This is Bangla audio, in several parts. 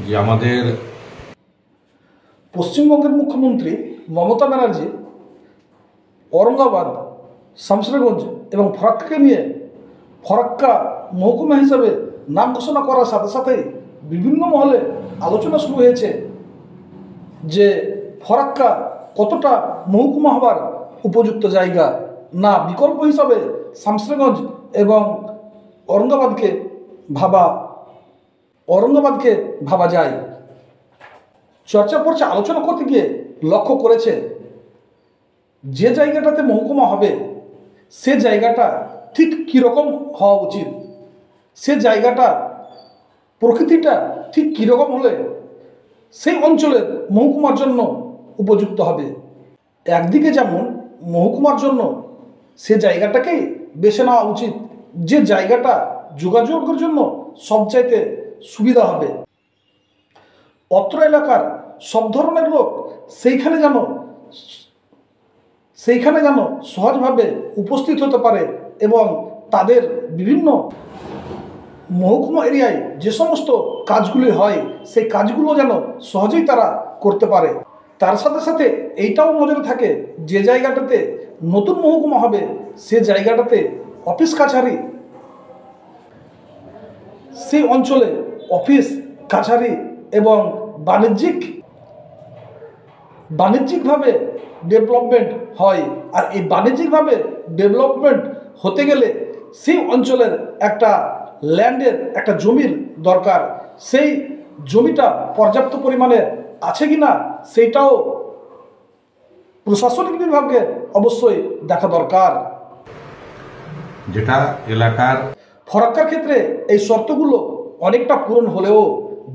যে আমাদের পশ্চিমবঙ্গের মুখ্যমন্ত্রী মমতা ব্যানার্জি औरंगाबाद, শামসেরগঞ্জ এবং ফরাক্কাকে নিয়ে ফরাক্কা মহকুমা হিসাবে নাম ঘোষণা করার সাথে সাথেই বিভিন্ন মহলে আলোচনা শুরু হয়েছে যে ফরাক্কা কতটা মহকুমা হবার উপযুক্ত জায়গা, না বিকল্প হিসাবে শামসেরগঞ্জ এবং औरंगाबादকে ভাবা যায়। চর্চা পড়ছে, আলোচনা করতে গিয়ে লক্ষ্য করেছে যে জায়গাটাতে মহকুমা হবে সে জায়গাটা ঠিক কীরকম হওয়া উচিত, সে জায়গাটা প্রকৃতিটা ঠিক কীরকম হলে সেই অঞ্চলের মহকুমার জন্য উপযুক্ত হবে। একদিকে যেমন মহকুমার জন্য সে জায়গাটাকেই বেছে নেওয়া উচিত যে জায়গাটা যোগাযোগের জন্য সবচাইতে সুবিধা হবে, অত্র এলাকার সব ধরনের লোক সেইখানে যেন সহজভাবে উপস্থিত হতে পারে এবং তাদের বিভিন্ন মহকুমা এরিয়ায় যে সমস্ত কাজগুলি হয় সেই কাজগুলো যেন সহজেই তারা করতে পারে। তার সাথে সাথে এইটাও নজরে থাকে যে জায়গাটাতে নতুন মহকুমা হবে সে জায়গাটাতে অফিস কাছারি, সেই অঞ্চলে অফিস কাছারি এবং বাণিজ্যিকভাবে ডেভেলপমেন্ট হয়। আর এই বাণিজ্যিকভাবে ডেভেলপমেন্ট হতে গেলে সেই অঞ্চলের একটা ল্যান্ডের, একটা জমির দরকার। সেই জমিটা পর্যাপ্ত পরিমাণে আছে কি না সেইটাও প্রশাসনিক বিভাগকে অবশ্যই দেখা দরকার। যেটা এলাকার ফরাক্কার ক্ষেত্রে এই শর্তগুলো অনেকটা পূরণ হলেও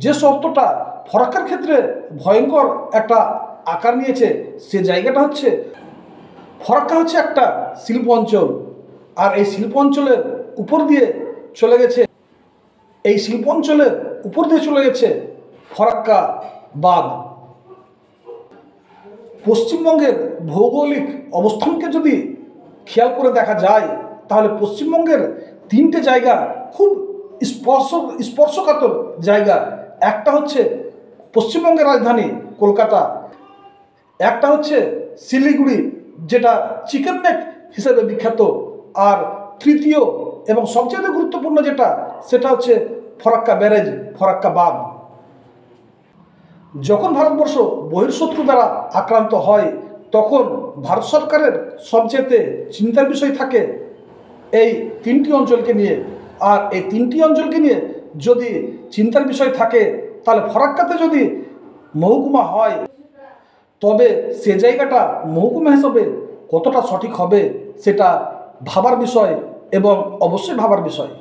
যে শর্তটা ফরাক্কার ক্ষেত্রে ভয়ঙ্কর একটা আকার নিয়েছে সে জায়গাটা হচ্ছে ফরাক্কা হচ্ছে একটা শিল্প অঞ্চল, আর এই শিল্প অঞ্চলের উপর দিয়ে চলে গেছে ফরাক্কা বাঁধ। পশ্চিমবঙ্গের ভৌগোলিক অবস্থানকে যদি খেয়াল করে দেখা যায় তাহলে পশ্চিমবঙ্গের তিনটে জায়গা খুব স্পর্শকাতর জায়গা। একটা হচ্ছে পশ্চিমবঙ্গের রাজধানী কলকাতা, একটা হচ্ছে শিলিগুড়ি যেটা চিকেন নেক হিসেবে বিখ্যাত, আর তৃতীয় এবং সবচেয়ে গুরুত্বপূর্ণ সেটা হচ্ছে ফরাক্কা ব্যারেজ, ফরাক্কা বাঁধ। যখন ভারতবর্ষ বহির্শত্রু দ্বারা আক্রান্ত হয় তখন ভারত সরকারের সবচেয়ে চিন্তার বিষয় থাকে এই তিনটি অঞ্চলকে নিয়ে। আর এই তিনটি অঞ্চলকে নিয়ে যদি চিন্তার বিষয় থাকে তাহলে ফরাক্কাতে যদি মহকুমা হয় তবে সে জায়গাটা মহকুমা হিসাবে কতটা সঠিক হবে সেটা ভাবার বিষয় এবং অবশ্যই ভাবার বিষয়।